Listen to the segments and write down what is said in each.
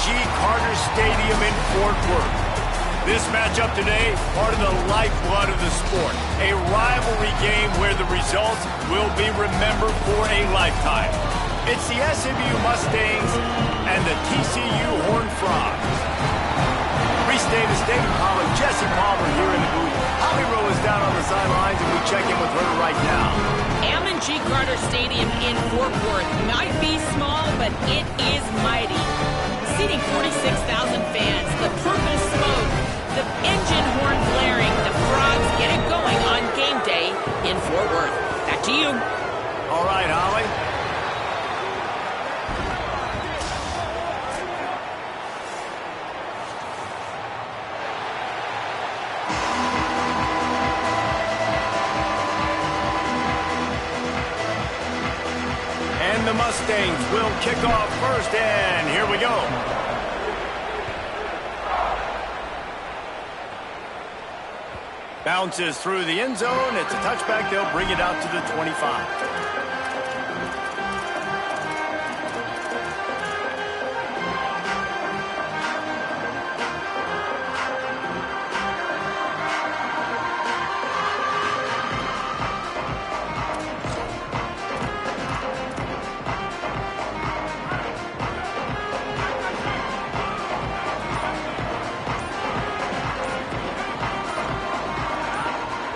M&G Carter Stadium in Fort Worth. This matchup today, part of the lifeblood of the sport. A rivalry game where the results will be remembered for a lifetime. It's the SMU Mustangs and the TCU Horned Frogs. Reese Davis, Dave Holland, Jesse Palmer here in the booth. Holly Rowe is down on the sidelines, and we check in with her right now. M&G Carter Stadium in Fort Worth might be small, but it is mighty. Seating 46,000 fans, the purple smoke, the engine horn blaring, the Frogs get it going on game day in Fort Worth. Back to you. All right, Holly. And the Mustangs will kick off first, and here we go. Bounces through the end zone. It's a touchback. They'll bring it out to the 25.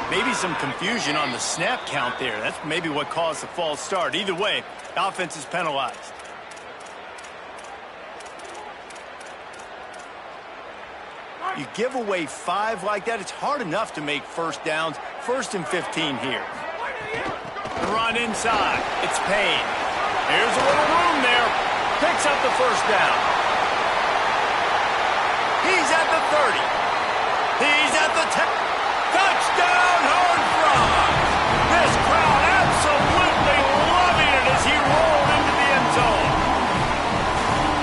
Maybe some confusion on the snap count there. That's maybe what caused the false start. Either way, offense is penalized. You give away 5 like that, it's hard enough to make first downs. 1st and 15 here. The run inside. It's Payne. Here's a little room there. Picks up the first down. He's at the 30. He's at the 10. Touchdown, Horned Frogs! This crowd absolutely loving it as he rolled into the end zone.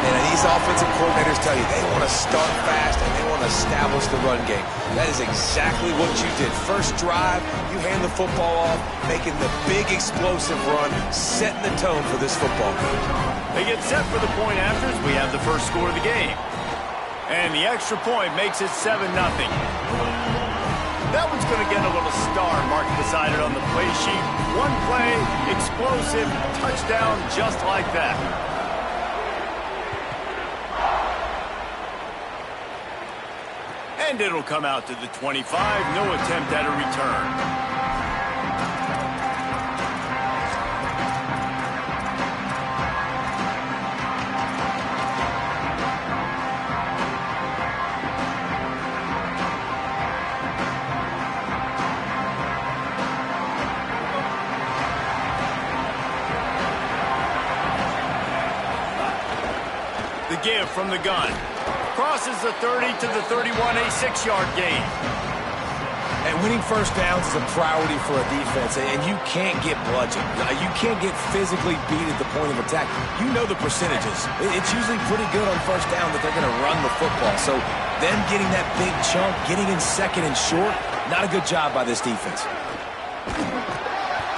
And these offensive coordinators tell you they want to start fast and they want to establish the run game. That is exactly what you did. First drive, you hand the football off, making the big explosive run, setting the tone for this football game. They get set for the point after as we have the first score of the game. And the extra point makes it 7-0. That one's going to get a little star marked beside it on the play sheet. One play, explosive, touchdown, just like that. And it'll come out to the 25. No attempt at a return. The give from the gun. Crosses the 30 to the 31, a 6-yard gain. And winning first downs is a priority for a defense, and you can't get bludgeoned. You can't get physically beat at the point of attack. You know the percentages. It's usually pretty good on first down that they're going to run the football. So them getting that big chunk, getting in second and short, not a good job by this defense.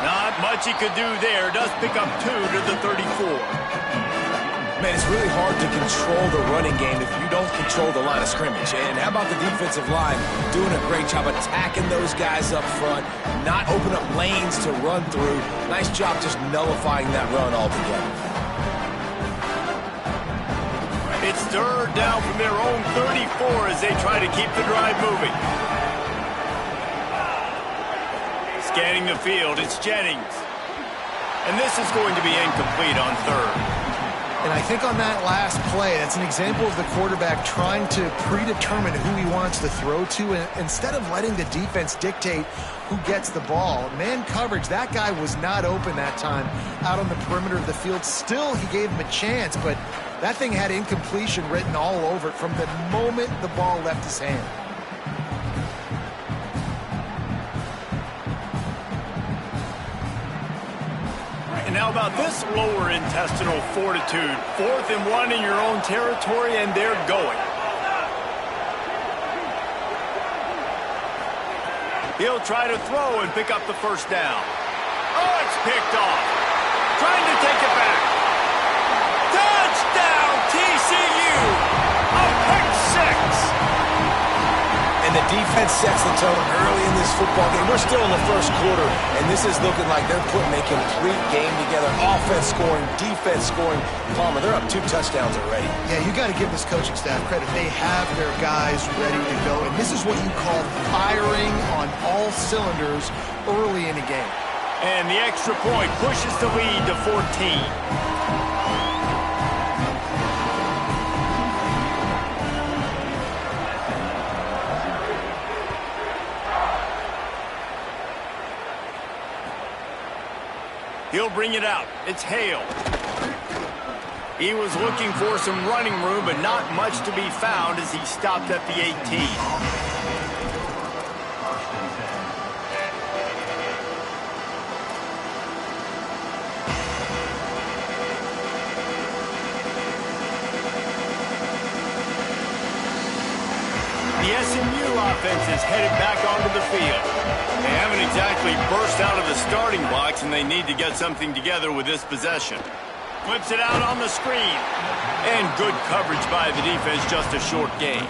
Not much he could do there. Does pick up 2 to the 34. Man, it's really hard to control the running game if you don't control the line of scrimmage. And how about the defensive line doing a great job attacking those guys up front, not open up lanes to run through. Nice job just nullifying that run altogether. It's third down from their own 34 as they try to keep the drive moving. Scanning the field, it's Jennings. And this is going to be incomplete on third. And I think on that last play, that's an example of the quarterback trying to predetermine who he wants to throw to, and instead of letting the defense dictate who gets the ball. Man coverage, that guy was not open that time out on the perimeter of the field. Still, he gave him a chance, but that thing had incompletion written all over it from the moment the ball left his hand. And how about this lower intestinal fortitude? 4th and 1 in your own territory, and they're going. He'll try to throw and pick up the first down. Oh, it's picked off. Trying to take it back. Touchdown, TCU! the defense sets the tone early in this football game. We're still in the first quarter, and this is looking like they're putting a complete game together. Offense scoring, defense scoring. Palmer, they're up 2 touchdowns already. Yeah, you got to give this coaching staff credit. They have their guys ready to go, and this is what you call firing on all cylinders early in a game. And the extra point pushes the lead to 14. He'll bring it out. It's Hale. He was looking for some running room, but not much to be found as he stopped at the 18. The SMU offense is headed back onto the field. They haven't exactly burst out of the starting blocks, and they need to get something together with this possession. Flips it out on the screen. And good coverage by the defense, just a short gain.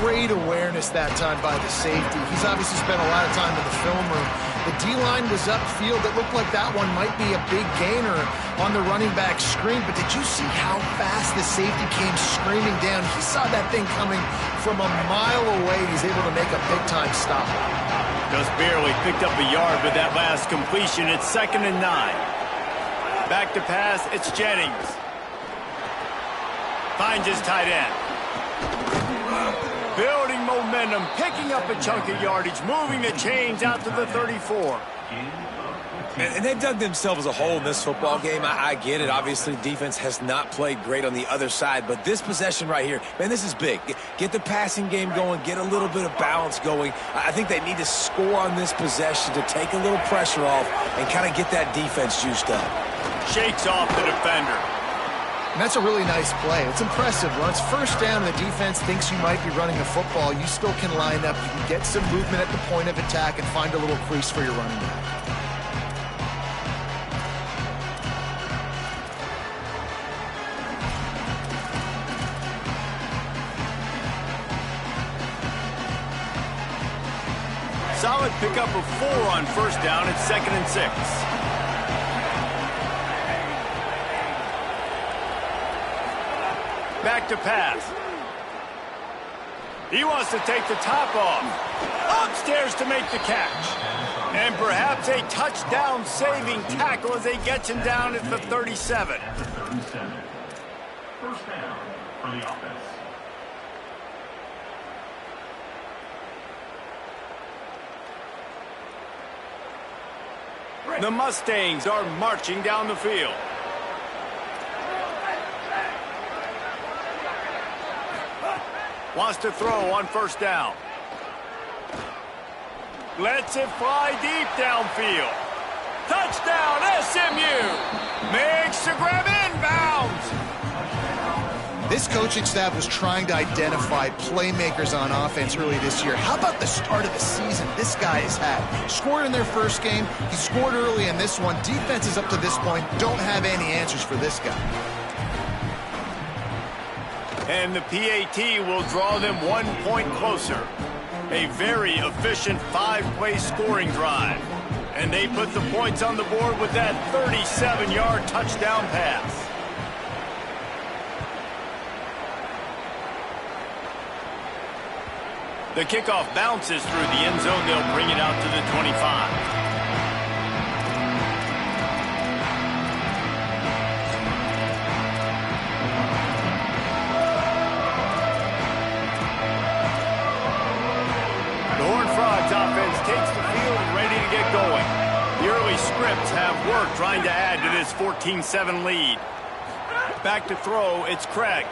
Great awareness that time by the safety. He's obviously spent a lot of time in the film room. The D-line was upfield. It looked like that one might be a big gainer on the running back screen, but did you see how fast the safety came screaming down? He saw that thing coming from a mile away. He's able to make a big-time stop. Just barely picked up a yard with that last completion. It's 2nd and 9. Back to pass, it's Jennings. Finds his tight end. Building momentum, picking up a chunk of yardage, moving the chains out to the 34. And they've dug themselves a hole in this football game. I get it. Obviously, defense has not played great on the other side. But this possession right here, man, this is big. Get the passing game going. Get a little bit of balance going. I think they need to score on this possession to take a little pressure off and kind of get that defense juiced up. Shakes off the defender. And that's a really nice play. It's impressive. When it's first down and the defense thinks you might be running a football, you still can line up. You can get some movement at the point of attack and find a little crease for your running back. Solid pickup of 4 on first down. It's 2nd and 6. Back to pass. He wants to take the top off. Upstairs to make the catch. And perhaps a touchdown-saving tackle as they get him down at the 37. First down for the offense. The Mustangs are marching down the field. Wants to throw on first down. Lets it fly deep downfield. Touchdown, SMU! Makes the grab inbounds. This coaching staff was trying to identify playmakers on offense early this year. How about the start of the season this guy has had? Scored in their first game. He scored early in this one. Defenses up to this point don't have any answers for this guy. And the PAT will draw them 1 point closer. A very efficient 5-play scoring drive. And they put the points on the board with that 37-yard touchdown pass. The kickoff bounces through the end zone. They'll bring it out to the 25. The Horned Frogs offense takes the field and ready to get going. The early scripts have worked trying to add to this 14-7 lead. Back to throw, it's Craig.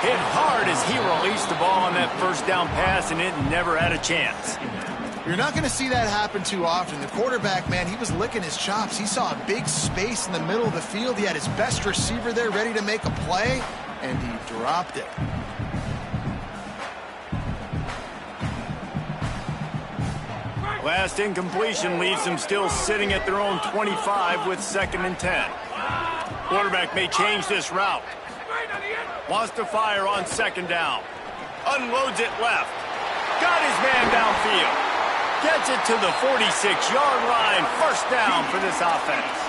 Hit hard as he released the ball on that first down pass, and it never had a chance. You're not going to see that happen too often. The quarterback, man, he was licking his chops. He saw a big space in the middle of the field. He had his best receiver there ready to make a play, and he dropped it. Last incompletion leaves them still sitting at their own 25 with 2nd and 10. Quarterback may change this route. Wants to fire on 2nd down. unloads it left. Got his man downfield. Gets it to the 46-yard line. First down for this offense.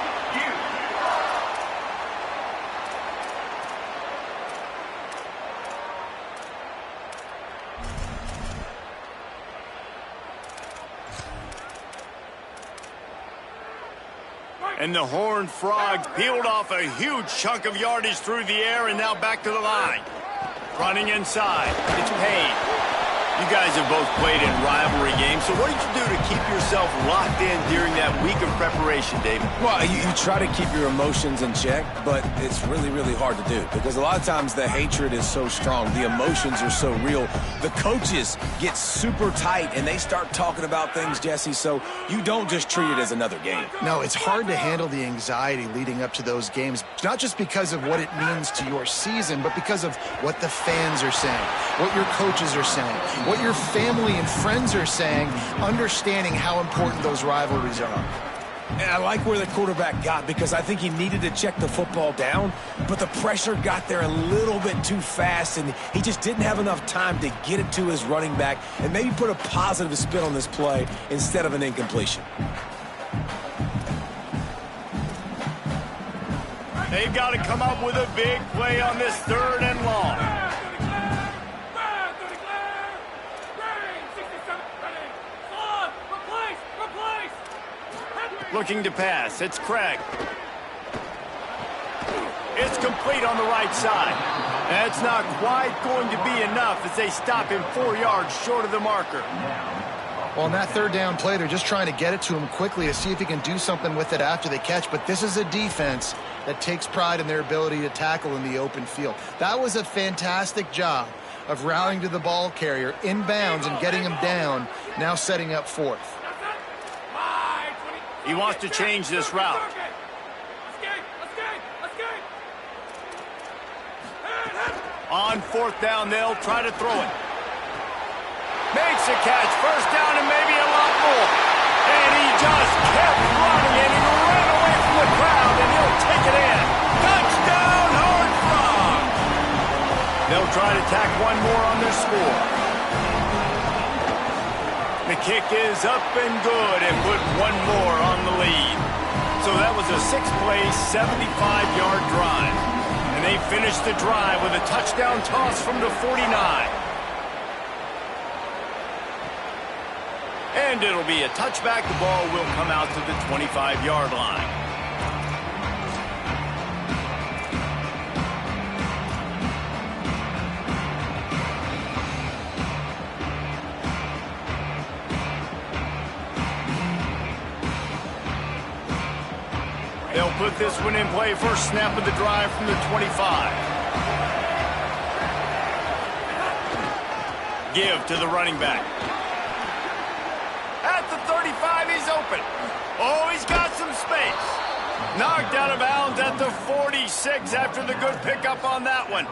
And the Horned Frogs peeled off a huge chunk of yardage through the air and now back to the line. Running inside. It's Payne. You guys have both played in rivalry games, so what did you do to keep yourself locked in during that week of preparation, David? Well, you try to keep your emotions in check, but it's really, really hard to do because a lot of times the hatred is so strong. The emotions are so real. The coaches get super tight, and they start talking about things, Jesse, so you don't just treat it as another game. No, it's hard to handle the anxiety leading up to those games, not just because of what it means to your season, but because of what the fans are saying, what your coaches are saying, what your family and friends are saying, understanding how important those rivalries are. And I like where the quarterback got because I think he needed to check the football down, but the pressure got there a little bit too fast, and he just didn't have enough time to get it to his running back and maybe put a positive spin on this play instead of an incompletion. They've got to come up with a big play on this 3rd and long. Looking to pass. It's Craig. It's complete on the right side. That's not quite going to be enough as they stop him 4 yards short of the marker. Well, on that 3rd down play, they're just trying to get it to him quickly to see if he can do something with it after the catch. But this is a defense that takes pride in their ability to tackle in the open field. That was a fantastic job of rallying to the ball carrier in bounds and getting him down, now setting up 4th. He wants to change this route. On 4th down, they'll try to throw it. Makes a catch. First down and maybe a lot more. And he just kept running and he ran away from the crowd and he'll take it in. Touchdown, Horned Frogs. They'll try to tack one more on their score. The kick is up and good and put one more on the lead. So that was a 6-play, 75-yard drive. And they finished the drive with a touchdown toss from the 49. And it'll be a touchback. The ball will come out to the 25-yard line. They'll put this one in play. First snap of the drive from the 25. Give to the running back. At the 35, he's open. Oh, he's got some space. Knocked out of bounds at the 46 after the good pickup on that one.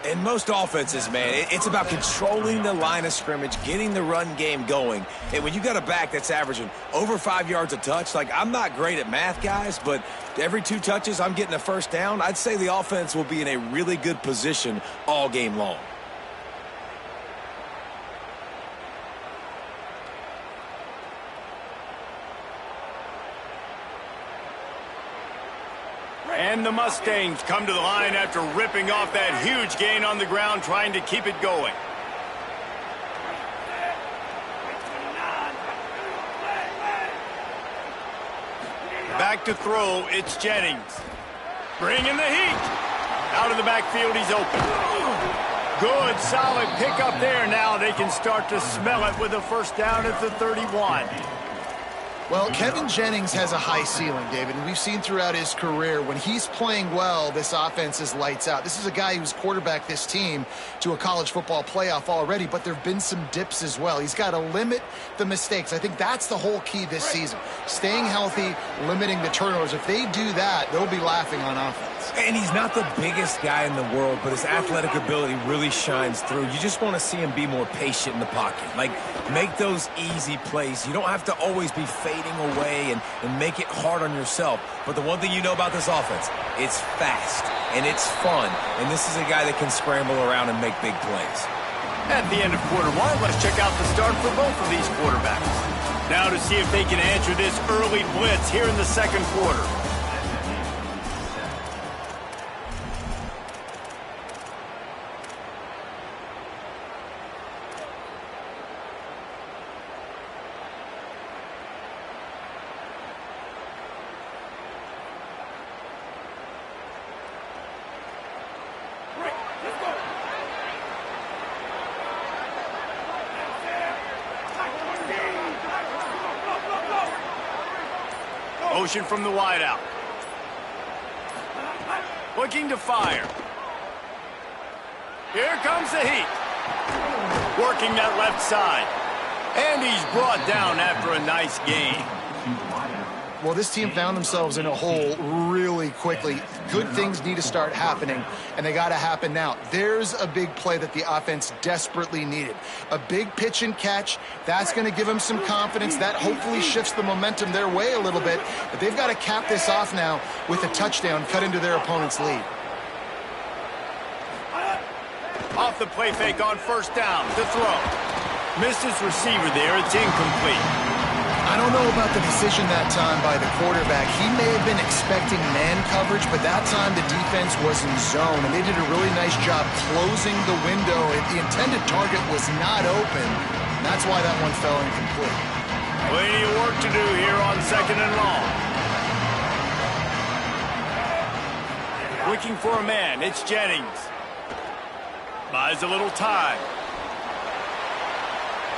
In most offenses, man, it's about controlling the line of scrimmage, getting the run game going. And when you got a back that's averaging over 5 yards a touch, like I'm not great at math, guys, but every 2 touches I'm getting a first down, I'd say the offense will be in a really good position all game long. And the Mustangs come to the line after ripping off that huge gain on the ground, trying to keep it going. Back to throw, it's Jennings. Bringing the heat. Out of the backfield, he's open. Good, solid pickup there. Now they can start to smell it with a first down at the 31. Well, Kevin Jennings has a high ceiling, David, and we've seen throughout his career when he's playing well, this offense is lights out. This is a guy who's quarterbacked this team to a college football playoff already, but there have been some dips as well. He's got to limit the mistakes. I think that's the whole key this season. Staying healthy, limiting the turnovers. If they do that, they'll be laughing on offense. And he's not the biggest guy in the world, but his athletic ability really shines through. You just want to see him be more patient in the pocket. Like, make those easy plays. You don't have to always be fading away and make it hard on yourself. But the one thing you know about this offense, it's fast and it's fun. And this is a guy that can scramble around and make big plays. At the end of quarter one, let's check out the start for both of these quarterbacks. Now to see if they can answer this early blitz here in the second quarter. Motion from the wideout. Looking to fire. Here comes the heat. Working that left side. And he's brought down after a nice gain. Well, this team found themselves in a hole really quickly. Good things need to start happening, and they got to happen now. There's a big play that the offense desperately needed. A big pitch and catch. That's going to give them some confidence. That hopefully shifts the momentum their way a little bit. But they've got to cap this off now with a touchdown cut into their opponent's lead. Off the play fake on first down. The throw. Missed his receiver there. It's incomplete. I don't know about the decision that time by the quarterback. He may have been expecting man coverage, but that time the defense was in zone, and they did a really nice job closing the window. The intended target was not open. And that's why that one fell incomplete. Plenty of work to do here on second and long. Looking for a man. It's Jennings. Buys a little time.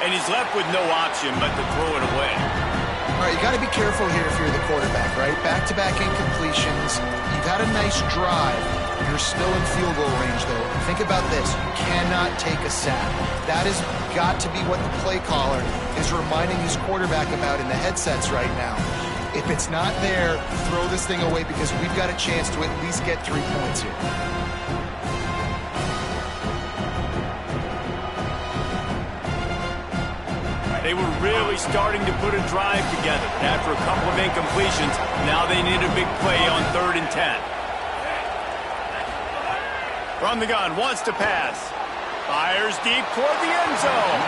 And he's left with no option but to throw it away. All right, you got to be careful here if you're the quarterback, right? Back-to-back incompletions. You've had a nice drive. You're still in field goal range, though. Think about this. You cannot take a sack. That has got to be what the play caller is reminding his quarterback about in the headsets right now. If it's not there, throw this thing away because we've got a chance to at least get 3 points here. They were really starting to put a drive together. After a couple of incompletions, now they need a big play on 3rd and 10. From the gun, wants to pass. Fires deep toward the end zone.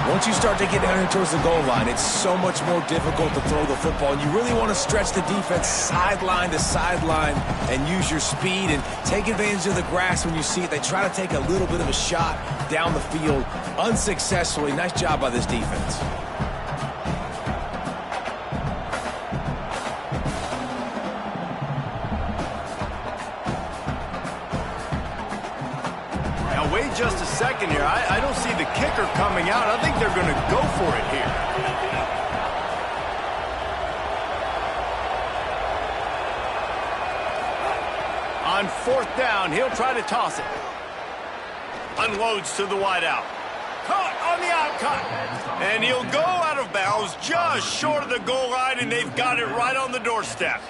Once you start to get down here towards the goal line, it's so much more difficult to throw the football. And you really want to stretch the defense sideline to sideline and use your speed and take advantage of the grass when you see it. They try to take a little bit of a shot down the field unsuccessfully. Nice job by this defense. Now wait just a second here. I don't see the kicker coming out. I think they're going to go for it here. On 4th down, he'll try to toss it. Unloads to the wideout. Caught on the outcut. And he'll go out of bounds just short of the goal line, and they've got it right on the doorstep.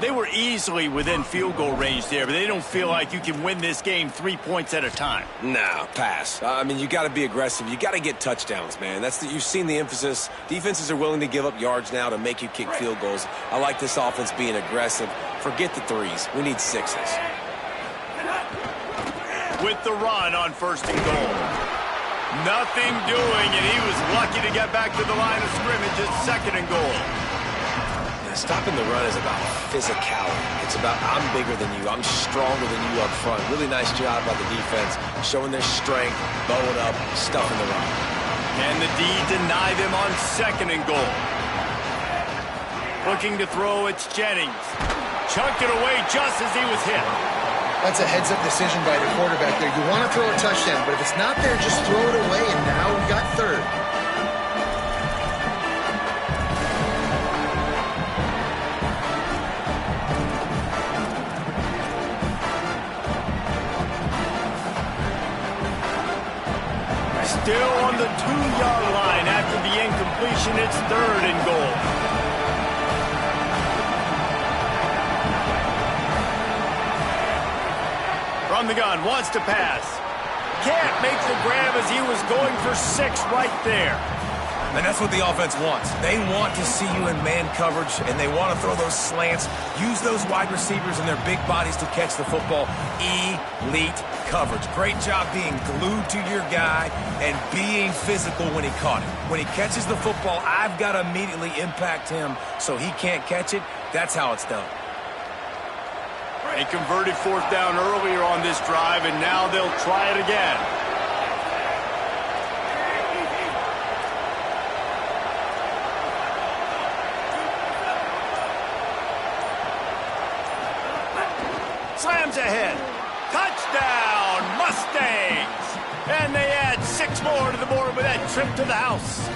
They were easily within field goal range there, but they don't feel like you can win this game 3 points at a time. Nah, pass. I mean, you got to be aggressive. You got to get touchdowns, man. You've seen the emphasis. Defenses are willing to give up yards now to make you kick field goals. I like this offense being aggressive. Forget the threes. We need 6s. With the run on 1st and goal. Nothing doing, and he was lucky to get back to the line of scrimmage at 2nd and goal. Stopping the run is about physicality. It's about I'm bigger than you. I'm stronger than you up front. Really nice job by the defense, showing their strength, bowing up, stuffing the run. And the D deny them on 2nd and goal. Looking to throw, it's Jennings. Chucked it away just as he was hit. That's a heads-up decision by the quarterback there. You want to throw a touchdown, but if it's not there, just throw it away, and now we've got 3rd. Still on the 2-yard line after the incompletion. It's 3rd and goal. From the gun, wants to pass. Can't make the grab as he was going for 6 right there. And that's what the offense wants. They want to see you in man coverage, and they want to throw those slants, use those wide receivers and their big bodies to catch the football. Elite coverage. Great job being glued to your guy and being physical when he caught it. When he catches the football, I've got to immediately impact him so he can't catch it. That's how it's done. They converted fourth down earlier on this drive, and now they'll try it again. Slams ahead. Touchdown, Mustangs! And they add 6 more to the board with that trip to the house.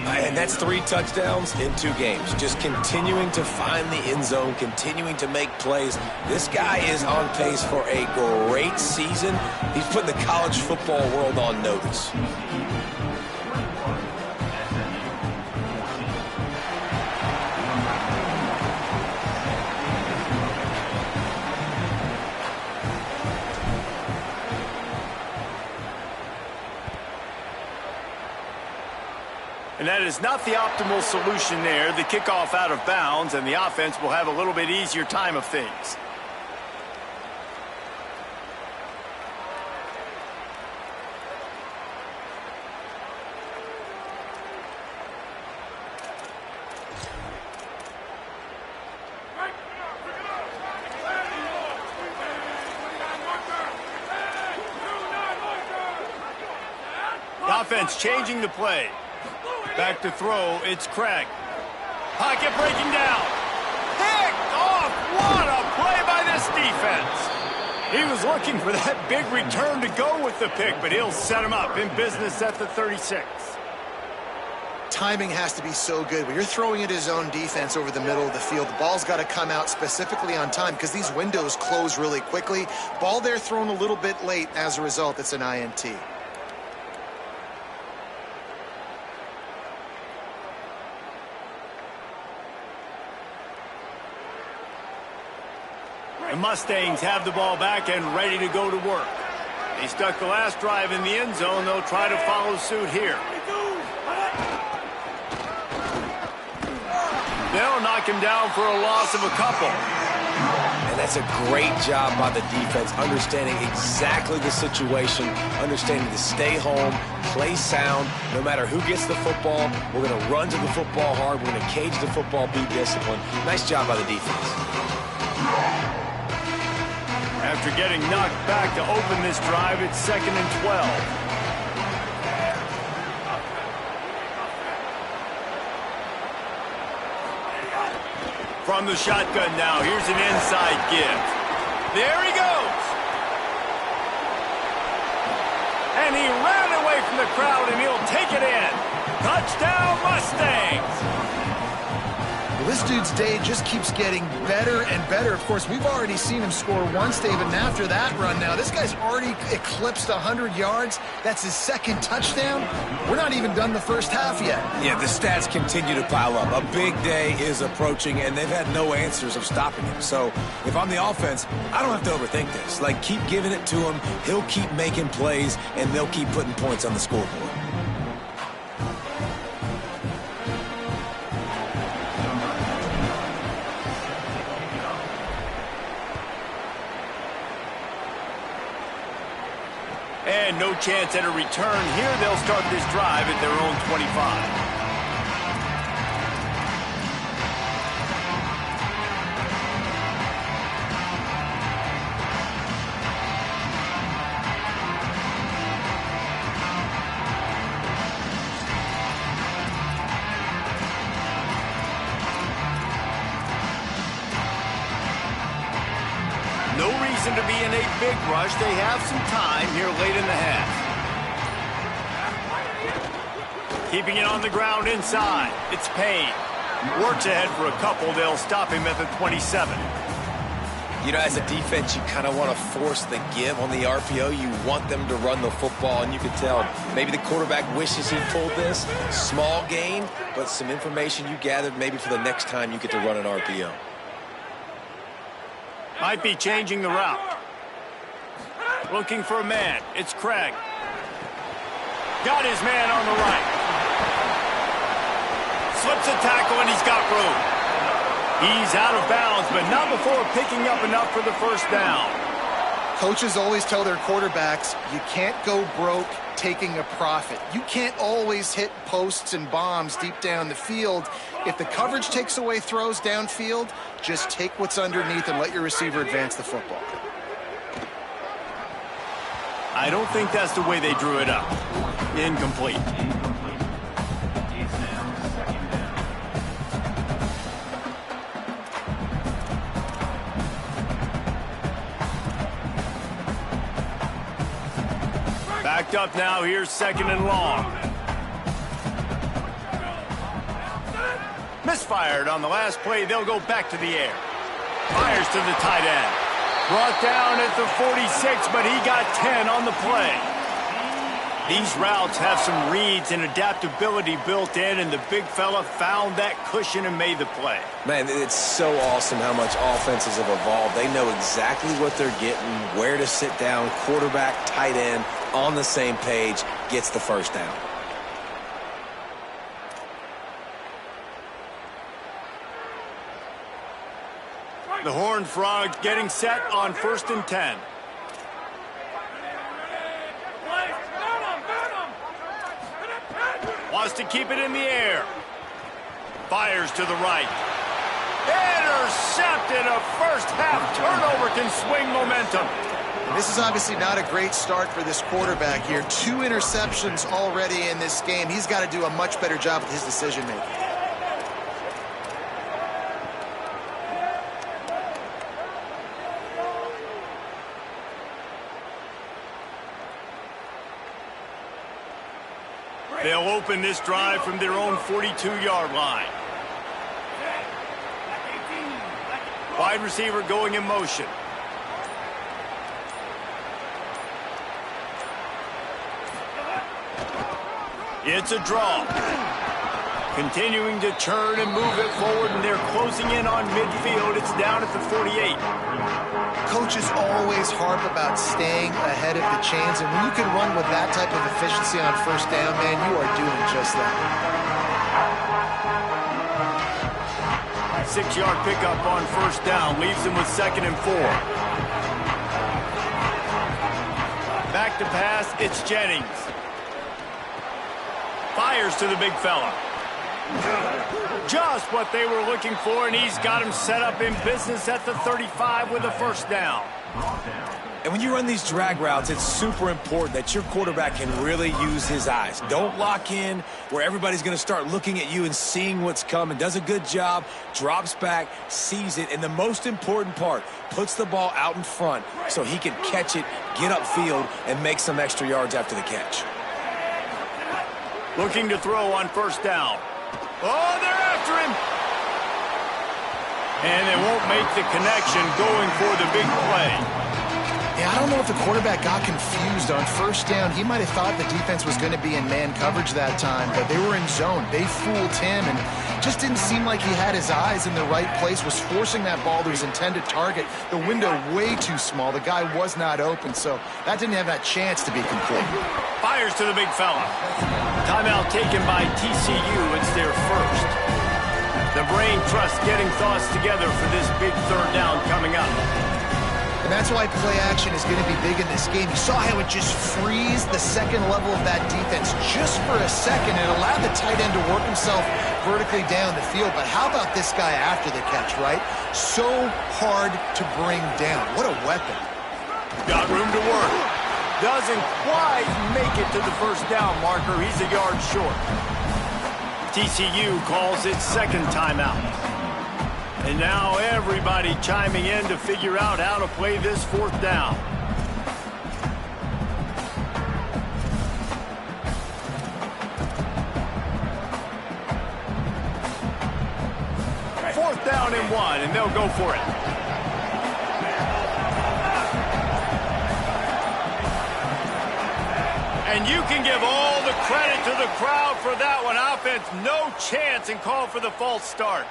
And that's 3 touchdowns in 2 games. Just continuing to find the end zone, continuing to make plays. This guy is on pace for a great season. He's putting the college football world on notice. And that is not the optimal solution there. The kickoff out of bounds, and the offense will have a little bit easier time of things. The offense changing the play. Back to throw, it's Craig. Pocket breaking down. Picked off. What a play by this defense. He was looking for that big return to go with the pick, but he'll set him up in business at the 36. Timing has to be so good. When you're throwing at his own defense over the middle of the field, the ball's got to come out specifically on time because these windows close really quickly. Ball there thrown a little bit late. As a result, it's an INT. The Mustangs have the ball back and ready to go to work. They stuck the last drive in the end zone. They'll try to follow suit here. They'll knock him down for a loss of a couple. And that's a great job by the defense, understanding exactly the situation, understanding to stay home, play sound. No matter who gets the football, we're going to run to the football hard. We're going to cage the football, be disciplined. Nice job by the defense. After getting knocked back to open this drive, it's 2nd and 12. From the shotgun now, here's an inside give. There he goes. And he ran away from the crowd, and he'll take it in. Touchdown, Mustangs! This dude's day just keeps getting better and better. Of course, we've already seen him score once, David, and after that run now, this guy's already eclipsed 100 yards. That's his 2nd touchdown. We're not even done the first half yet. Yeah, the stats continue to pile up. A big day is approaching, and they've had no answers of stopping him. So if I'm the offense, I don't have to overthink this. Like, keep giving it to him. He'll keep making plays, and they'll keep putting points on the scoreboard. And no chance at a return here. They'll start this drive at their own 25. No reason to be in a big rush. They have some time here late in the half. Keeping it on the ground inside. It's Payne. Works ahead for a couple. They'll stop him at the 27. You know, as a defense, you kind of want to force the give on the RPO. You want them to run the football, and you can tell maybe the quarterback wishes he pulled this. Small gain, but some information you gathered maybe for the next time you get to run an RPO. Might be changing the route. Looking for a man. It's Craig. Got his man on the right. Slips a tackle, and he's got room. He's out of bounds, but not before picking up enough for the first down. Coaches always tell their quarterbacks, you can't go broke taking a profit. You can't always hit posts and bombs deep down the field. If the coverage takes away throws downfield, just take what's underneath and let your receiver advance the football. I don't think that's the way they drew it up. Incomplete. Backed up now, here's second and long. Misfired on the last play, they'll go back to the air. Fires to the tight end. Brought down at the 46, but he got 10 on the play. These routes have some reads and adaptability built in, and the big fella found that cushion and made the play. Man, it's so awesome how much offenses have evolved. They know exactly what they're getting, where to sit down, quarterback, tight end, on the same page, gets the first down. The Horned Frogs getting set on 1st and 10. Wants to keep it in the air. Fires to the right. Intercepted. A first-half turnover can swing momentum. This is obviously not a great start for this quarterback here. 2 interceptions already in this game. He's got to do a much better job with his decision-making. They'll open this drive from their own 42-yard line. Wide receiver going in motion. It's a draw. Continuing to churn and move it forward, and they're closing in on midfield. It's down at the 48. Coaches always harp about staying ahead of the chains, and when you can run with that type of efficiency on first down, man, you are doing just that. 6-yard pickup on first down leaves them with 2nd and 4. Back to pass, it's Jennings. Fires to the big fella. Just what they were looking for, and he's got him set up in business at the 35 with a first down. And when you run these drag routes, it's super important that your quarterback can really use his eyes. Don't lock in where everybody's going to start looking at you and seeing what's coming. Does a good job, drops back, sees it, and the most important part, puts the ball out in front so he can catch it, get upfield, and make some extra yards after the catch. Looking to throw on first down. Oh, they're after him. And they won't make the connection going for the big play. Yeah, I don't know if the quarterback got confused on first down. He might have thought the defense was going to be in man coverage that time, but they were in zone. They fooled him, and just didn't seem like he had his eyes in the right place, was forcing that ball to his intended target. The window way too small. The guy was not open, so that didn't have that chance to be complete. Fires to the big fella. Timeout taken by TCU. It's their first. The brain trust getting thoughts together for this big third down coming up. And that's why play action is going to be big in this game. You saw how it just frees the second level of that defense just for a second and allowed the tight end to work himself vertically down the field. But how about this guy after the catch, right? So hard to bring down. What a weapon. Got room to work. Doesn't quite make it to the first down marker. He's a yard short. TCU calls its second timeout. And now everybody chiming in to figure out how to play this fourth down. Fourth down and 1, and they'll go for it. And you can give all the credit to the crowd for that one. Offense, no chance, and call for the false start.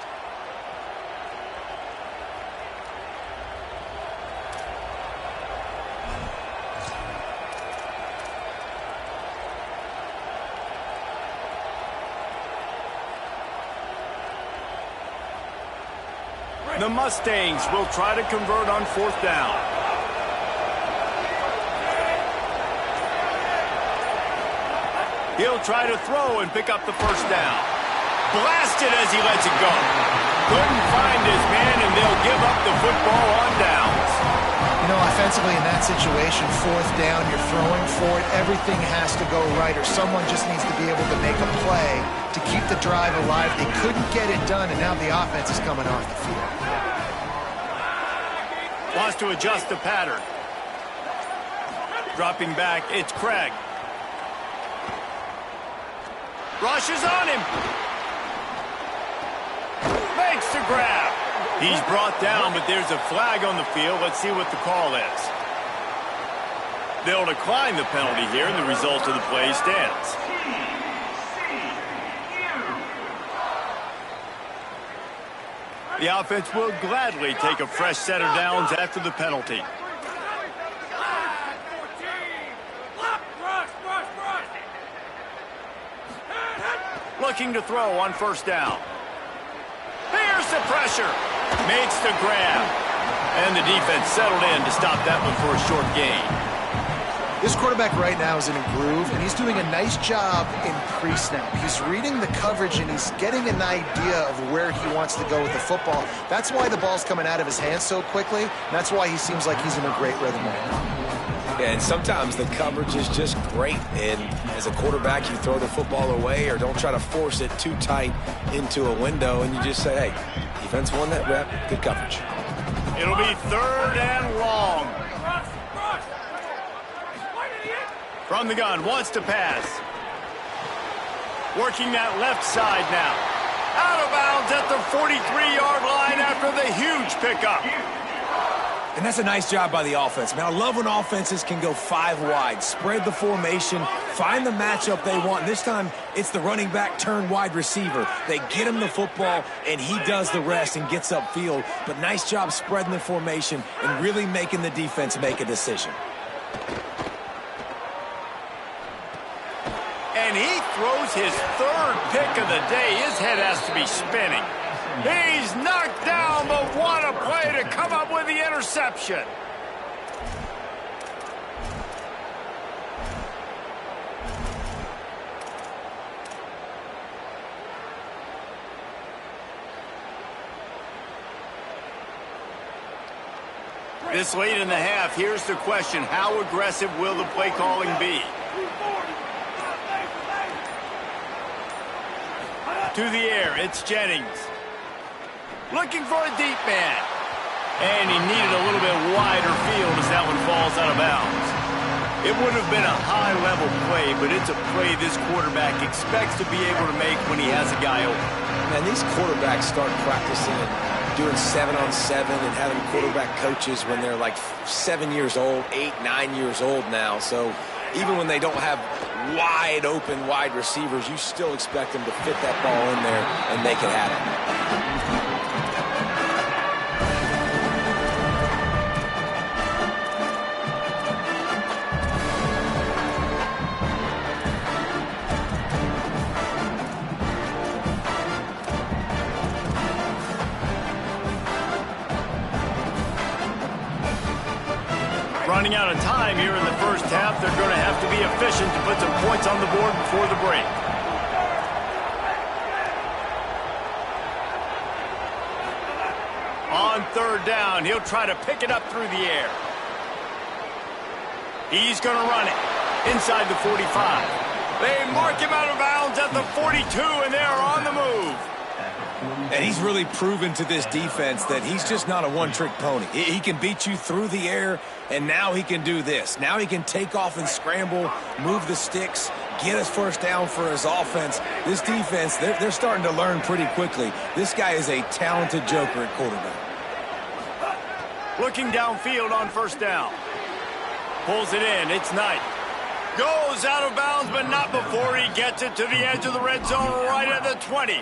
The Mustangs will try to convert on 4th down. He'll try to throw and pick up the 1st down. Blasted as he lets it go. Couldn't find his man, and they'll give up the football on downs. You know, offensively in that situation, 4th down, you're throwing for it. Everything has to go right, or someone just needs to be able to make a play to keep the drive alive. They couldn't get it done, and now the offense is coming off the field. Wants to adjust the pattern. Dropping back, it's Craig. Rushes on him. Makes the grab. He's brought down, but there's a flag on the field. Let's see what the call is. They'll decline the penalty here, and the result of the play stands. The offense will gladly take a fresh set of downs after the penalty. Looking to throw on 1st down. Here's the pressure. Makes the grab. And the defense settled in to stop that one for a short gain. This quarterback right now is in a groove, and he's doing a nice job in pre-snap. He's reading the coverage, and he's getting an idea of where he wants to go with the football. That's why the ball's coming out of his hands so quickly, and that's why he seems like he's in a great rhythm right now. Yeah, and sometimes the coverage is just great, and as a quarterback, you throw the football away or don't try to force it too tight into a window, and you just say, hey, defense won that rep, good coverage. It'll be 3rd and long. From the gun, wants to pass. Working that left side now. Out of bounds at the 43-yard line after the huge pickup. And that's a nice job by the offense. Man, I love when offenses can go 5 wide, spread the formation, find the matchup they want. And this time, it's the running back turned wide receiver. They get him the football, and he does the rest and gets upfield. But nice job spreading the formation and really making the defense make a decision. And he throws his 3rd pick of the day. His head has to be spinning. He's knocked down, but what a play to come up with the interception. This late in the half, here's the question. How aggressive will the play calling be? To the air, it's Jennings. Looking for a deep man. And he needed a little bit wider field as that one falls out of bounds. It would have been a high-level play, but it's a play this quarterback expects to be able to make when he has a guy open. Man, these quarterbacks start practicing and doing 7-on-7 and having quarterback coaches when they're like 7 years old, 8, 9 years old now. So even when they don't have wide open wide receivers, you still expect them to fit that ball in there and make it happen. Running out of time here in the first half, they're going to have to be efficient to put some points on the board before the break. On 3rd down, he'll try to pick it up through the air. He's going to run it inside the 45. They mark him out of bounds at the 42, and they're on the move. And he's really proven to this defense that he's just not a one-trick pony. He can beat you through the air, and now he can do this. Now he can take off and scramble, move the sticks, get his 1st down for his offense. This defense, they're starting to learn pretty quickly. This guy is a talented joker at quarterback. Looking downfield on 1st down. Pulls it in. It's Knight. Goes out of bounds, but not before he gets it to the edge of the red zone right at the 20.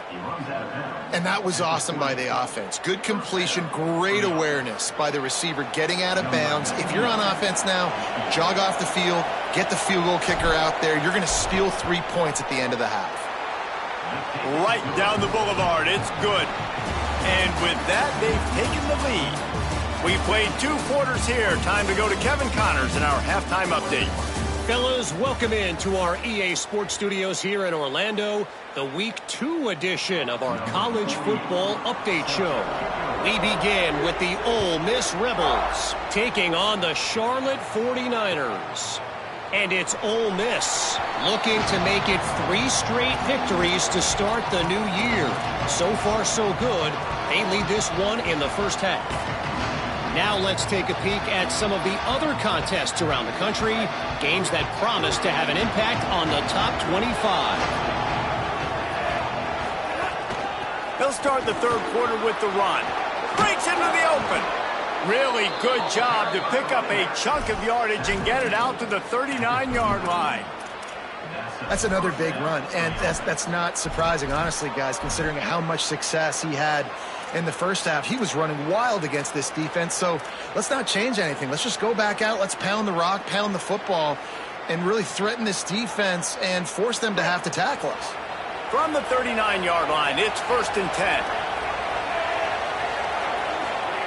And that was awesome by the offense. Good completion, great awareness by the receiver getting out of bounds. If you're on offense now, jog off the field, get the field goal kicker out there. You're going to steal 3 points at the end of the half. Right down the boulevard. It's good. And with that, they've taken the lead. We've played 2 quarters here. Time to go to Kevin Connors in our halftime update. Fellas, welcome into our EA Sports Studios here in Orlando, the Week 2 edition of our College Football Update Show. We begin with the Ole Miss Rebels taking on the Charlotte 49ers. And it's Ole Miss looking to make it 3 straight victories to start the new year. So far, so good. They lead this one in the first half. Now let's take a peek at some of the other contests around the country, games that promise to have an impact on the top 25. They'll start the 3rd quarter with the run. Breaks into the open. Really good job to pick up a chunk of yardage and get it out to the 39-yard line. That's another big run, and that's not surprising, honestly, guys, considering how much success he had in the first half. He was running wild against this defense, so let's not change anything. Let's just go back out. Let's pound the rock, pound the football, and really threaten this defense and force them to have to tackle us. From the 39-yard line, it's 1st and 10.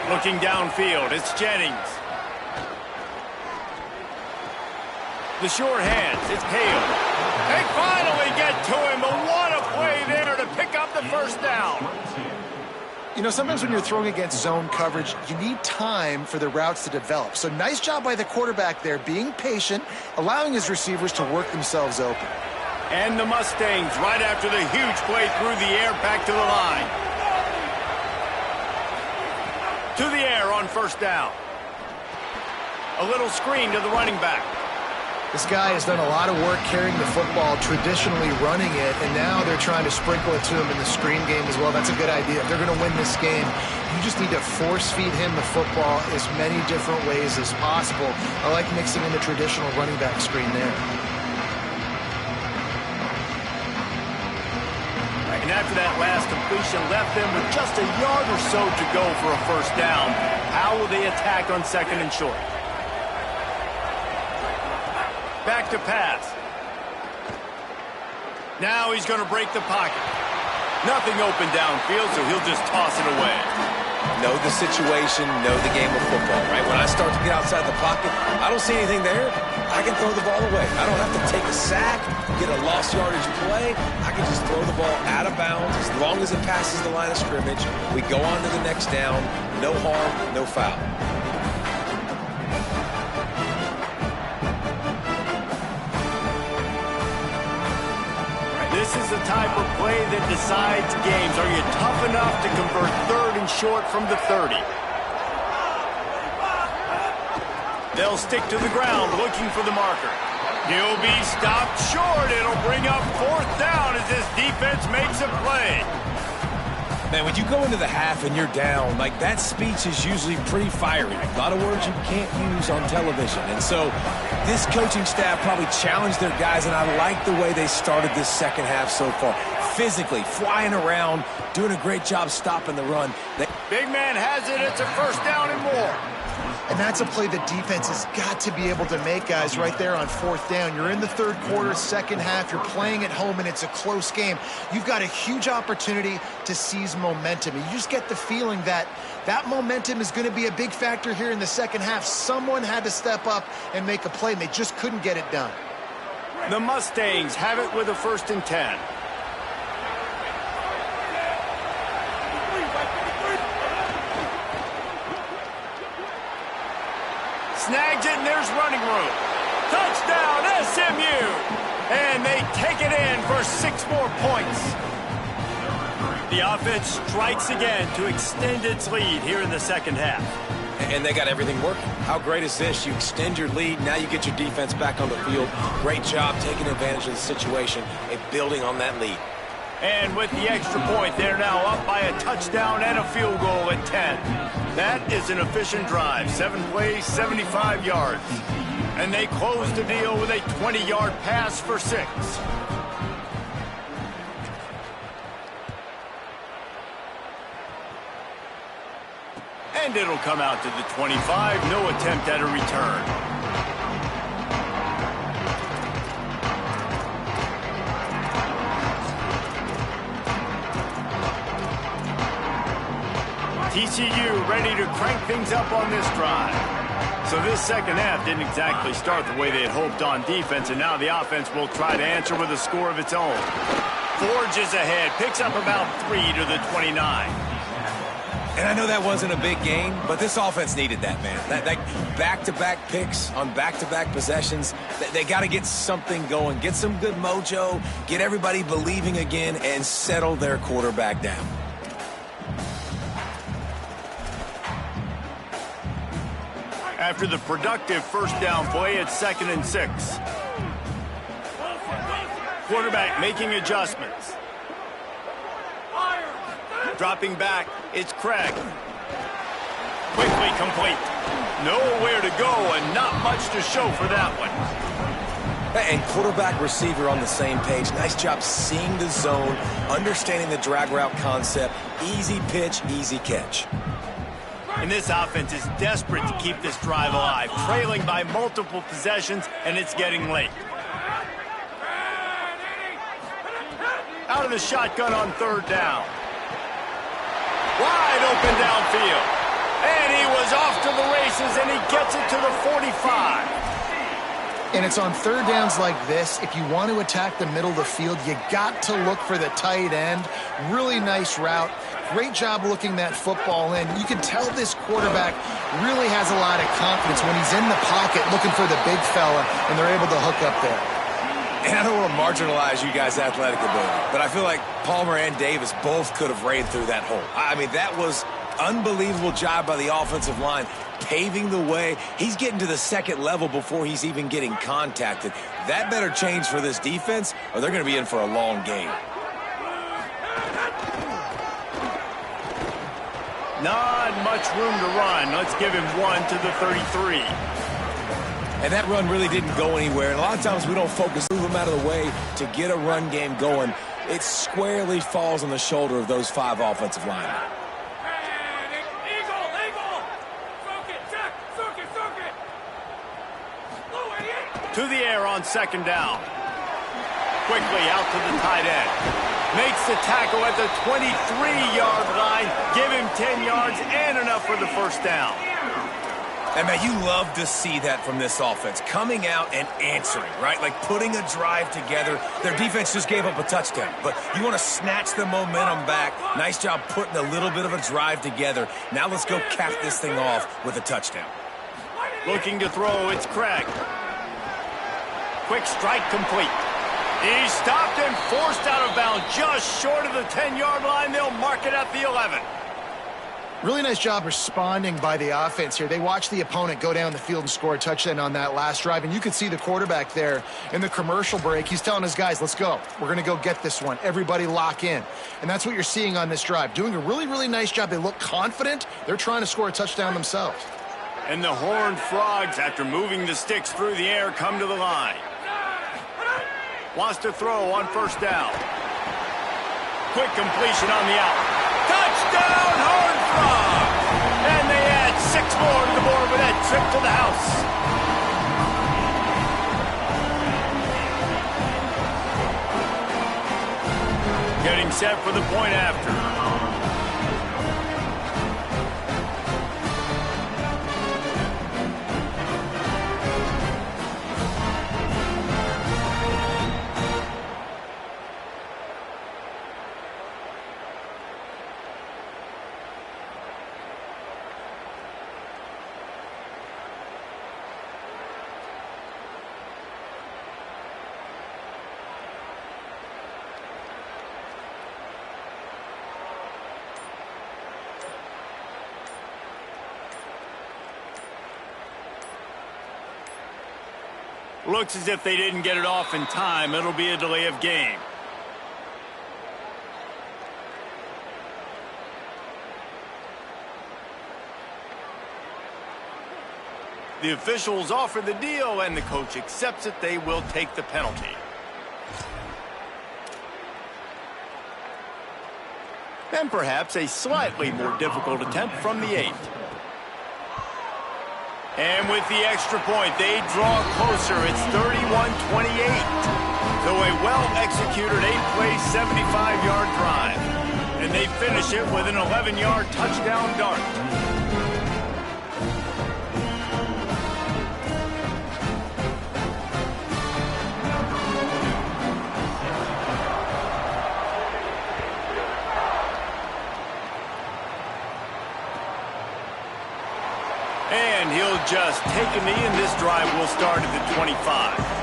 Looking downfield, it's Jennings. The short hands, it's Hale. They finally get to him, but what a play there to pick up the first down. You know, sometimes when you're throwing against zone coverage, you need time for the routes to develop. So nice job by the quarterback there, being patient, allowing his receivers to work themselves open. And the Mustangs, right after the huge play through the air, back to the line. To the air on 1st down. A little screen to the running back. This guy has done a lot of work carrying the football, traditionally running it, and now they're trying to sprinkle it to him in the screen game as well. That's a good idea. If they're going to win this game, you just need to force-feed him the football as many different ways as possible. I like mixing in the traditional running back screen there. And after that last completion left them with just a yard or so to go for a 1st down. How will they attack on 2nd and short? Back to pass. Now he's going to break the pocket. Nothing open downfield, so he'll just toss it away. Know the situation, know the game of football, right? When I start to get outside the pocket, I don't see anything there. I can throw the ball away. I don't have to take a sack, get a lost yardage play. I can just throw the ball out of bounds as long as it passes the line of scrimmage. We go on to the next down. No harm, no foul. This is the type of play that decides games. Are you tough enough to convert 3rd and short from the 30? They'll stick to the ground looking for the marker. He'll be stopped short. It'll bring up 4th down as this defense makes a play. Man, when you go into the half and you're down, like that speech is usually pretty fiery. A lot of words you can't use on television. And so this coaching staff probably challenged their guys, and I like the way they started this 2nd half so far. Physically, flying around, doing a great job stopping the run. Big man has it. It's a 1st down and more. And that's a play the defense has got to be able to make, guys, right there on 4th down. You're in the 3rd quarter, 2nd half. You're playing at home, and it's a close game. You've got a huge opportunity to seize momentum. And you just get the feeling that that momentum is going to be a big factor here in the 2nd half. Someone had to step up and make a play, and they just couldn't get it done. The Mustangs have it with a 1st and 10. Snags it, and there's running room. Touchdown, SMU! And they take it in for 6 more points. The offense strikes again to extend its lead here in the 2nd half. And they got everything working. How great is this? You extend your lead, now you get your defense back on the field. Great job taking advantage of the situation and building on that lead. And with the extra point, they're now up by a touchdown and a field goal at 10. That is an efficient drive. 7 plays, 75 yards. And they close the deal with a 20-yard pass for 6. And it'll come out to the 25. No attempt at a return. TCU ready to crank things up on this drive. So this second half didn't exactly start the way they had hoped on defense, and now the offense will try to answer with a score of its own. Forges ahead, picks up about 3 to the 29. And I know that wasn't a big game, but this offense needed that, man. That back-to-back picks on back-to-back possessions, they got to get something going, get some good mojo, get everybody believing again, and settle their quarterback down. After the productive first down play, it's 2nd and 6. Quarterback making adjustments. Dropping back, it's Craig. Quickly complete. Nowhere to go and not much to show for that one. And quarterback receiver on the same page. Nice job seeing the zone, understanding the drag route concept. Easy pitch, easy catch. And this offense is desperate to keep this drive alive, trailing by multiple possessions, and it's getting late. Out of the shotgun on 3rd down. Wide open downfield. And he was off to the races, and he gets it to the 45. And it's on 3rd downs like this. If you want to attack the middle of the field, you got to look for the tight end. Really nice route. Great job looking that football in. You can tell this quarterback really has a lot of confidence when he's in the pocket looking for the big fella, and they're able to hook up there. And I don't want to marginalize you guys' athletic ability, but I feel like Palmer and Davis both could have ran through that hole. I mean, that was unbelievable job by the offensive line, paving the way. He's getting to the 2nd level before he's even getting contacted. That better change for this defense, or they're going to be in for a long game. Not much room to run. Let's give him 1 to the 33. And that run really didn't go anywhere. And a lot of times we don't focus, move them out of the way to get a run game going. It squarely falls on the shoulder of those 5 offensive linemen. To the air on 2nd down. Quickly out to the tight end. Makes the tackle at the 23-yard line. Give him 10 yards and enough for the first down. And, man, you love to see that from this offense, coming out and answering, right? Like putting a drive together. Their defense just gave up a touchdown, but you want to snatch the momentum back. Nice job putting a little bit of a drive together. Now let's go cap this thing off with a touchdown. Looking to throw, it's Craig. Quick strike complete. He's stopped and forced out of bounds just short of the 10-yard line. They'll mark it at the 11. Really nice job responding by the offense here. They watched the opponent go down the field and score a touchdown on that last drive, and you could see the quarterback there in the commercial break. He's telling his guys, let's go. We're going to go get this one. Everybody lock in. And that's what you're seeing on this drive. Doing a really, really nice job. They look confident. They're trying to score a touchdown themselves. And the Horned Frogs, after moving the sticks through the air, come to the line. Wants to throw on 1st down. Quick completion on the out. Touchdown, Horned Frogs! And they add 6 more to the board with that trip to the house. Getting set for the point after. Looks as if they didn't get it off in time. It'll be a delay of game. The officials offer the deal, and the coach accepts it. They will take the penalty. And perhaps a slightly more difficult attempt from the 8. And with the extra point, they draw closer. It's 31-28. So a well-executed 8-play, 75-yard drive. And they finish it with an 11-yard touchdown dart. And he'll just take a knee, and this drive will start at the 25.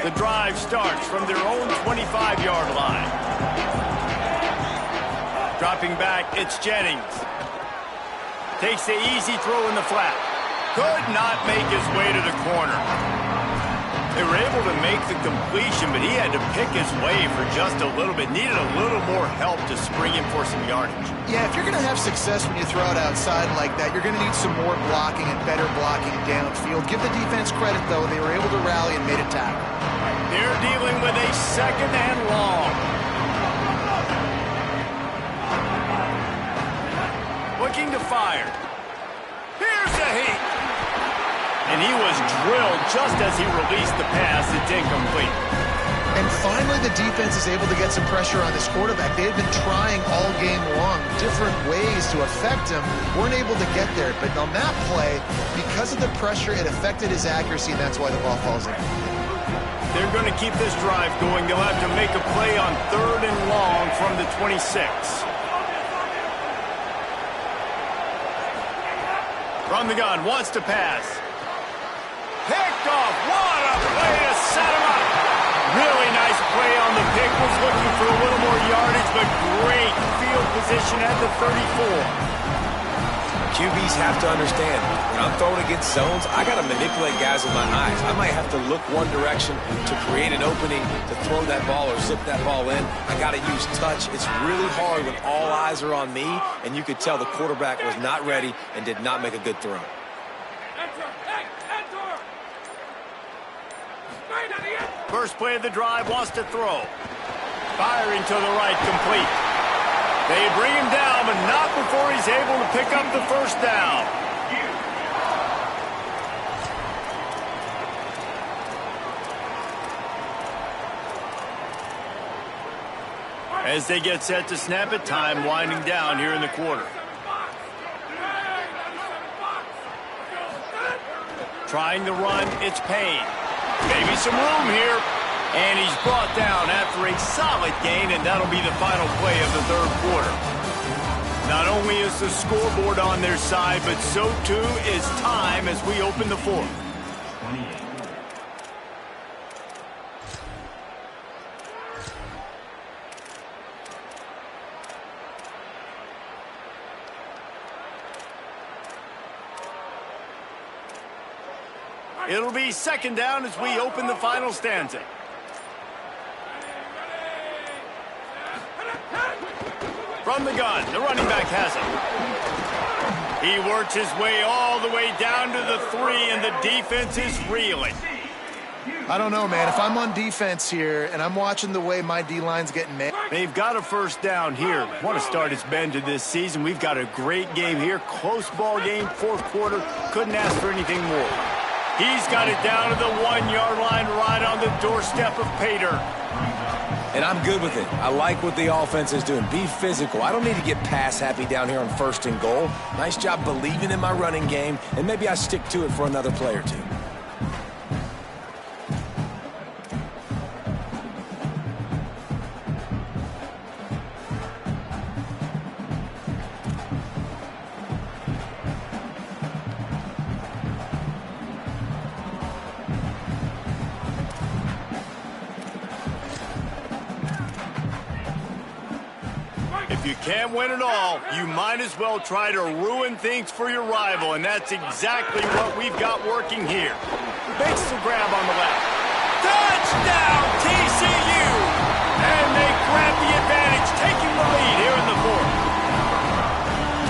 The drive starts from their own 25-yard line. Dropping back, it's Jennings. Takes the easy throw in the flat. Could not make his way to the corner. They were able to make the completion, but he had to pick his way for just a little bit. Needed a little more help to spring him for some yardage. Yeah, if you're going to have success when you throw it outside like that, you're going to need some more blocking and better blocking downfield. Give the defense credit, though. They were able to rally and made a tackle. They're dealing with a second and long. Looking to fire. Here's a heat. And he was drilled just as he released the pass. It's incomplete. And finally, the defense is able to get some pressure on this quarterback. They had been trying all game long different ways to affect him. Weren't able to get there. But on that play, because of the pressure, it affected his accuracy, and that's why the ball falls in. They're going to keep this drive going. They'll have to make a play on 3rd and long from the 26. From the gun, wants to pass. Picked off. What a play to set him up. Really nice play on the pick. Was looking for a little more yardage, but great field position at the 34. QBs have to understand, when I'm throwing against zones, I got to manipulate guys with my eyes. I might have to look one direction to create an opening to throw that ball or zip that ball in. I got to use touch. It's really hard when all eyes are on me, and you could tell the quarterback was not ready and did not make a good throw. First play of the drive, wants to throw. Firing to the right, complete. They bring him down, but not before he's able to pick up the first down. As they get set to snap it, time winding down here in the quarter. Trying the run, it's Payne. Maybe some room here. And he's brought down after a solid gain, and that'll be the final play of the 3rd quarter. Not only is the scoreboard on their side, but so too is time as we open the 4th. It'll be 2nd down as we open the final stanza. From the gun, the running back has it. He works his way all the way down to the 3, and the defense is reeling. I don't know, man. If I'm on defense here and I'm watching the way my D-line's getting made. They've got a first down here. What a start it's been to this season. We've got a great game here. Close ball game, 4th quarter. Couldn't ask for anything more. He's got it down to the 1-yard line right on the doorstep of Pater. And I'm good with it. I like what the offense is doing. Be physical. I don't need to get pass happy down here on 1st and goal. Nice job believing in my running game, and maybe I stick to it for another play or two. If you can't win it all, you might as well try to ruin things for your rival, and that's exactly what we've got working here. Makes the grab on the left. Touchdown, TCU! And they grab the advantage, taking the lead here in the 4th.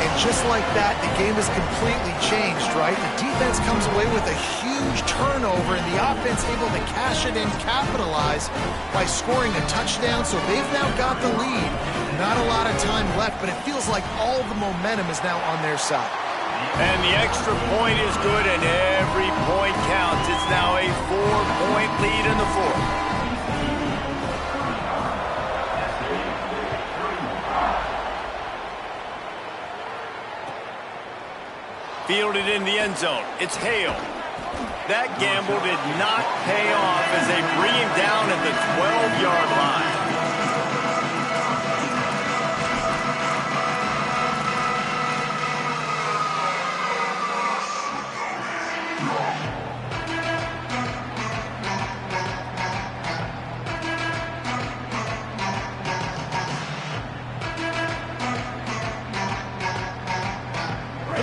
And just like that, the game is completely changed, right? The defense comes away with a huge turnover, and the offense able to cash it in, capitalize by scoring a touchdown. So they've now got the lead. Not a lot of time left, but it feels like all the momentum is now on their side. And the extra point is good, and every point counts. It's now a 4-point lead in the fourth. Fielded in the end zone. It's Hale. That gamble did not pay off as they bring him down at the 12-yard line.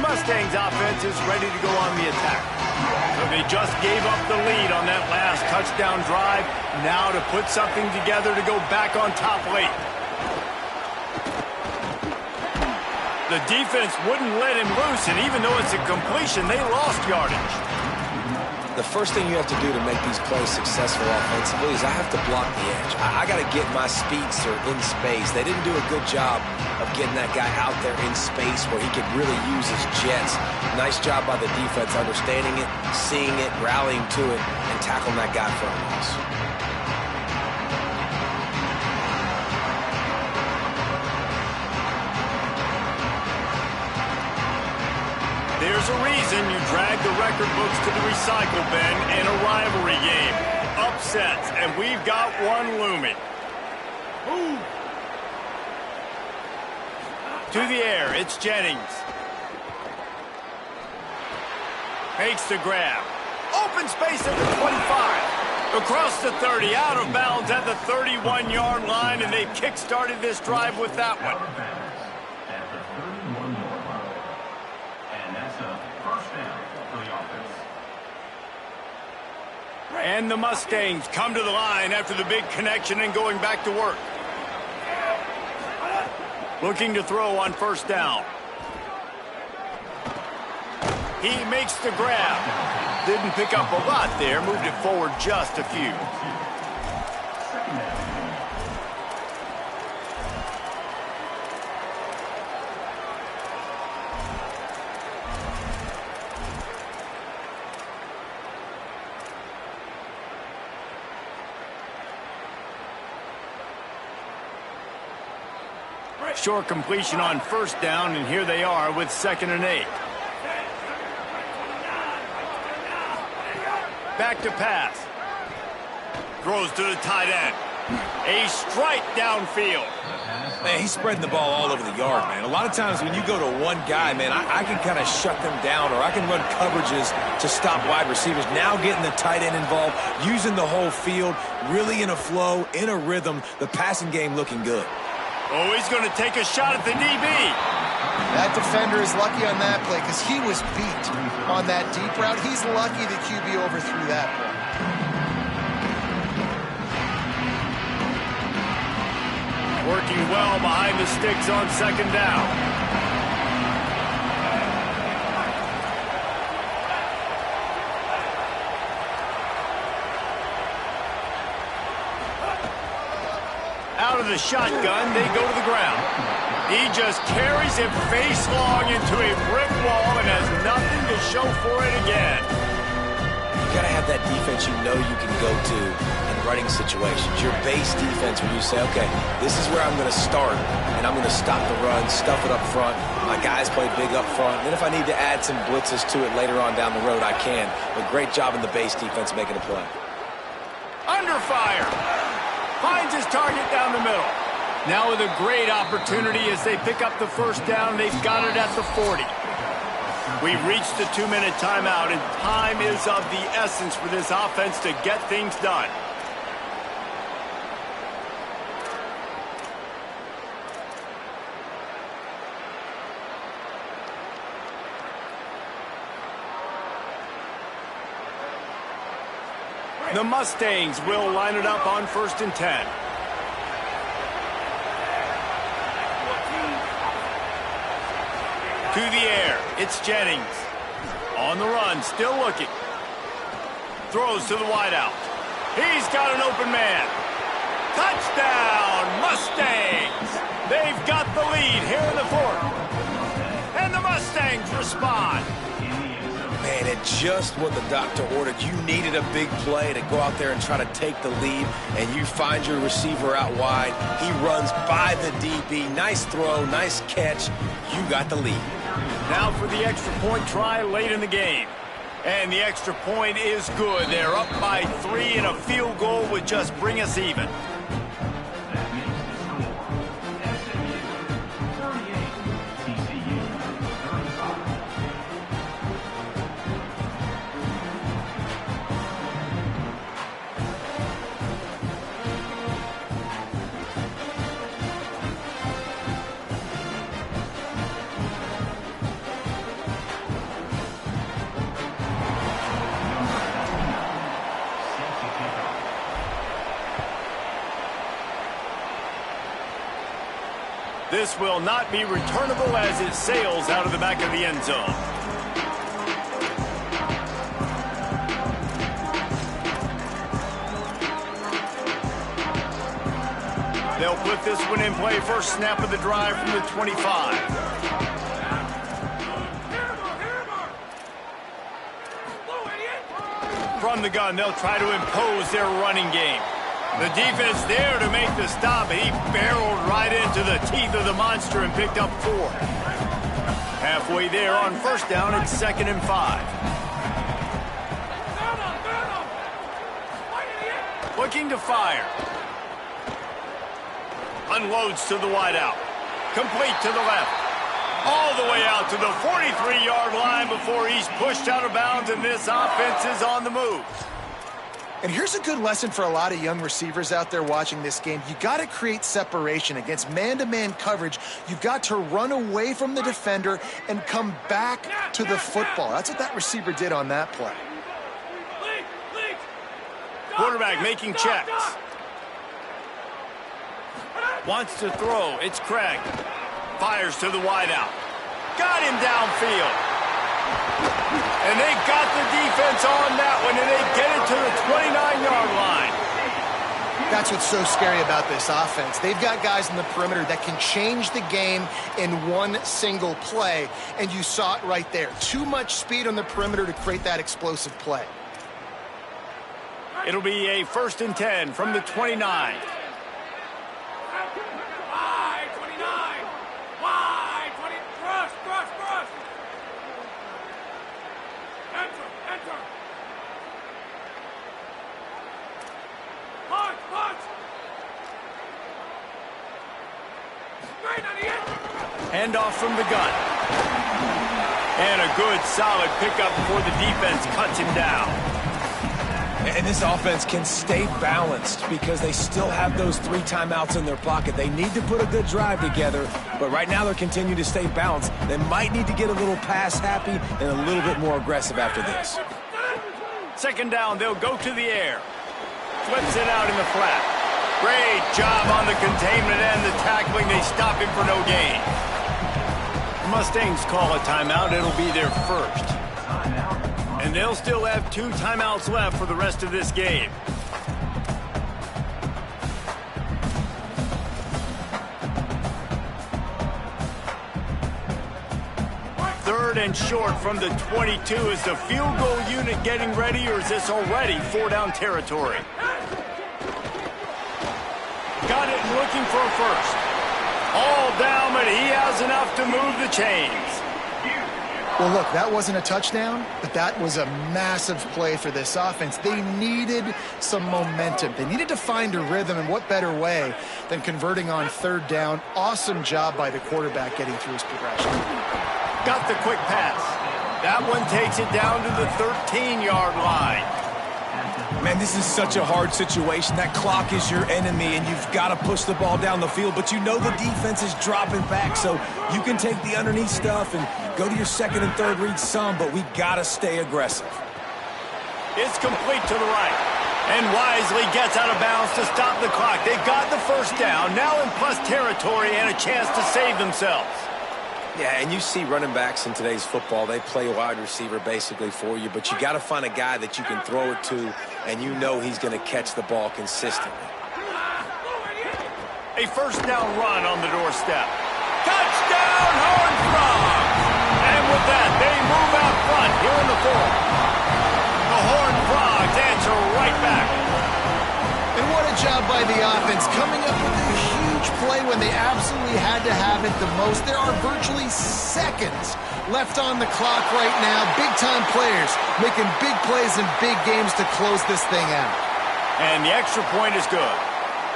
Mustang's offense is ready to go on the attack. So they just gave up the lead on that last touchdown drive. Now to put something together to go back on top late. The defense wouldn't let him loose, and even though it's a completion, they lost yardage. The first thing you have to do to make these plays successful offensively is I have to block the edge. I got to get my speedster in space. They didn't do a good job of getting that guy out there in space where he could really use his jets. Nice job by the defense understanding it, seeing it, rallying to it, and tackling that guy for a loss. There's a reason you drag the record books to the recycle bin in a rivalry game. Upsets, and we've got one looming. Ooh. To the air, it's Jennings. Makes the grab. Open space at the 25. Across the 30, out of bounds at the 31-yard line, and they kick-started this drive with that one. And the Mustangs come to the line after the big connection and going back to work. Looking to throw on first down. He makes the grab. Didn't pick up a lot there. Moved it forward just a few. Short completion on first down, and here they are with 2nd and 8. Back to pass. Throws to the tight end. A strike downfield. Man, he's spreading the ball all over the yard, man. A lot of times when you go to one guy, man, I can kind of shut them down, or I can run coverages to stop wide receivers. Now getting the tight end involved, using the whole field, really in a flow, in a rhythm. The passing game looking good. Oh, he's going to take a shot at the DB. That defender is lucky on that play because he was beat on that deep route. He's lucky the QB overthrew that play. Working well behind the sticks on 2nd down. Out of the shotgun, they go to the ground. He just carries it face long into a brick wall and has nothing to show for it again. You got to have that defense you know you can go to in running situations. Your base defense when you say, okay, this is where I'm going to start, and I'm going to stop the run, stuff it up front. My guys play big up front. And then if I need to add some blitzes to it later on down the road, I can. But great job in the base defense making a play. Under fire. Finds his target down the middle. Now with a great opportunity as they pick up the first down. They've got it at the 40. We've reached the 2-minute timeout, and time is of the essence for this offense to get things done. The Mustangs will line it up on 1st and 10. To the air. It's Jennings. On the run, still looking. Throws to the wideout. He's got an open man. Touchdown, Mustangs! They've got the lead here in the fourth. And the Mustangs respond. Man, it's just what the doctor ordered. You needed a big play to go out there and try to take the lead, and you find your receiver out wide. He runs by the DB. Nice throw, nice catch. You got the lead. Now for the extra point try late in the game. And the extra point is good. They're up by 3, and a field goal would just bring us even. That makes the score SMU 38, TCU 35. This will not be returnable as it sails out of the back of the end zone. They'll put this one in play. First snap of the drive from the 25. From the gun, they'll try to impose their running game. The defense there to make the stop. He barreled right into the teeth of the monster and picked up 4. Halfway there on first down, it's 2nd and 5. Looking to fire. Unloads to the wideout. Complete to the left. All the way out to the 43-yard line before he's pushed out of bounds, and this offense is on the move. And here's a good lesson for a lot of young receivers out there watching this game. You got to create separation against man-to-man coverage. You've got to run away from the defender and come back to the football. That's what that receiver did on that play. Quarterback making checks. Wants to throw. It's Craig. Fires to the wideout. Got him downfield. And they got the defense on that one, and they get it to the 29-yard line. That's what's so scary about this offense. They've got guys in the perimeter that can change the game in one single play, and you saw it right there. Too much speed on the perimeter to create that explosive play. It'll be a 1st and 10 from the 29. Handoff from the gun. And a good, solid pickup before the defense cuts him down. And this offense can stay balanced because they still have those 3 timeouts in their pocket. They need to put a good drive together, but right now they're continuing to stay balanced. They might need to get a little pass happy and a little bit more aggressive after this. 2nd down, they'll go to the air. Flips it out in the flat. Great job on the containment and the tackling. They stop him for no gain. Mustangs call a timeout. It'll be their first. And they'll still have 2 timeouts left for the rest of this game. Third and short from the 22. Is the field goal unit getting ready, or is this already 4-down territory? Got it and looking for a first. All down, but he has enough to move the chains. Well, look, that wasn't a touchdown, but that was a massive play for this offense. They needed some momentum. They needed to find a rhythm, and what better way than converting on 3rd down. Awesome job by the quarterback getting through his progression. Got the quick pass. That one takes it down to the 13-yard line. Man, this is such a hard situation. That clock is your enemy, and you've got to push the ball down the field, but you know the defense is dropping back, so you can take the underneath stuff and go to your 2nd and 3rd read some, but we got to stay aggressive. It's complete to the right, and wisely gets out of bounds to stop the clock. They got the 1st down, now in plus territory and a chance to save themselves. Yeah, and you see running backs in today's football, they play wide receiver basically for you, but you got to find a guy that you can throw it to, and you know he's going to catch the ball consistently. A first down run on the doorstep. Touchdown, Horned Frogs! And with that, they move out front here in the fourth. The Horned Frogs answer right back. And what a job by the offense, coming up with a huge play when they absolutely had to have it the most. There are virtually seconds left on the clock right now. Big-time players making big plays in big games to close this thing out. And the extra point is good.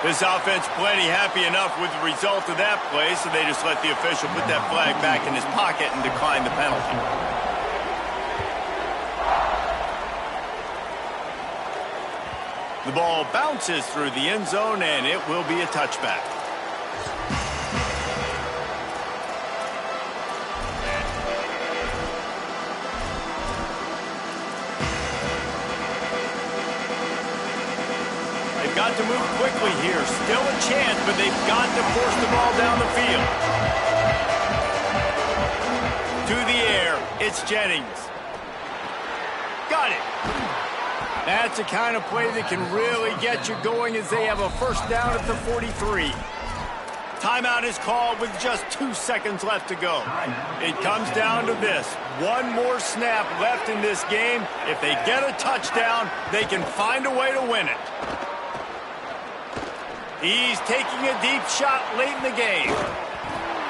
This offense plenty happy enough with the result of that play, so they just let the official put that flag back in his pocket and decline the penalty. The ball bounces through the end zone, and it will be a touchback. They've got to move quickly here. Still a chance, but they've got to force the ball down the field. To the air, it's Jennings. Got it. That's the kind of play that can really get you going as they have a first down at the 43. Timeout is called with just 2 seconds left to go. It comes down to this. One more snap left in this game. If they get a touchdown, they can find a way to win it. He's taking a deep shot late in the game.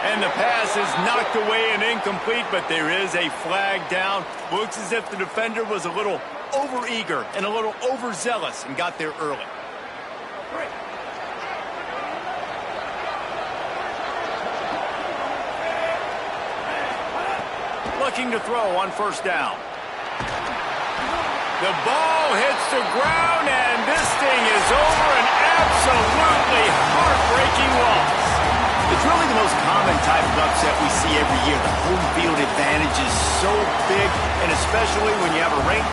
And the pass is knocked away and incomplete, but there is a flag down. Looks as if the defender was a little overeager and a little overzealous and got there early. Looking to throw on first down. The ball hits the ground, and this thing is over. An absolutely heartbreaking loss. It's really the most common type of upset we see every year. The home field advantage is so big, and especially when you have a ranked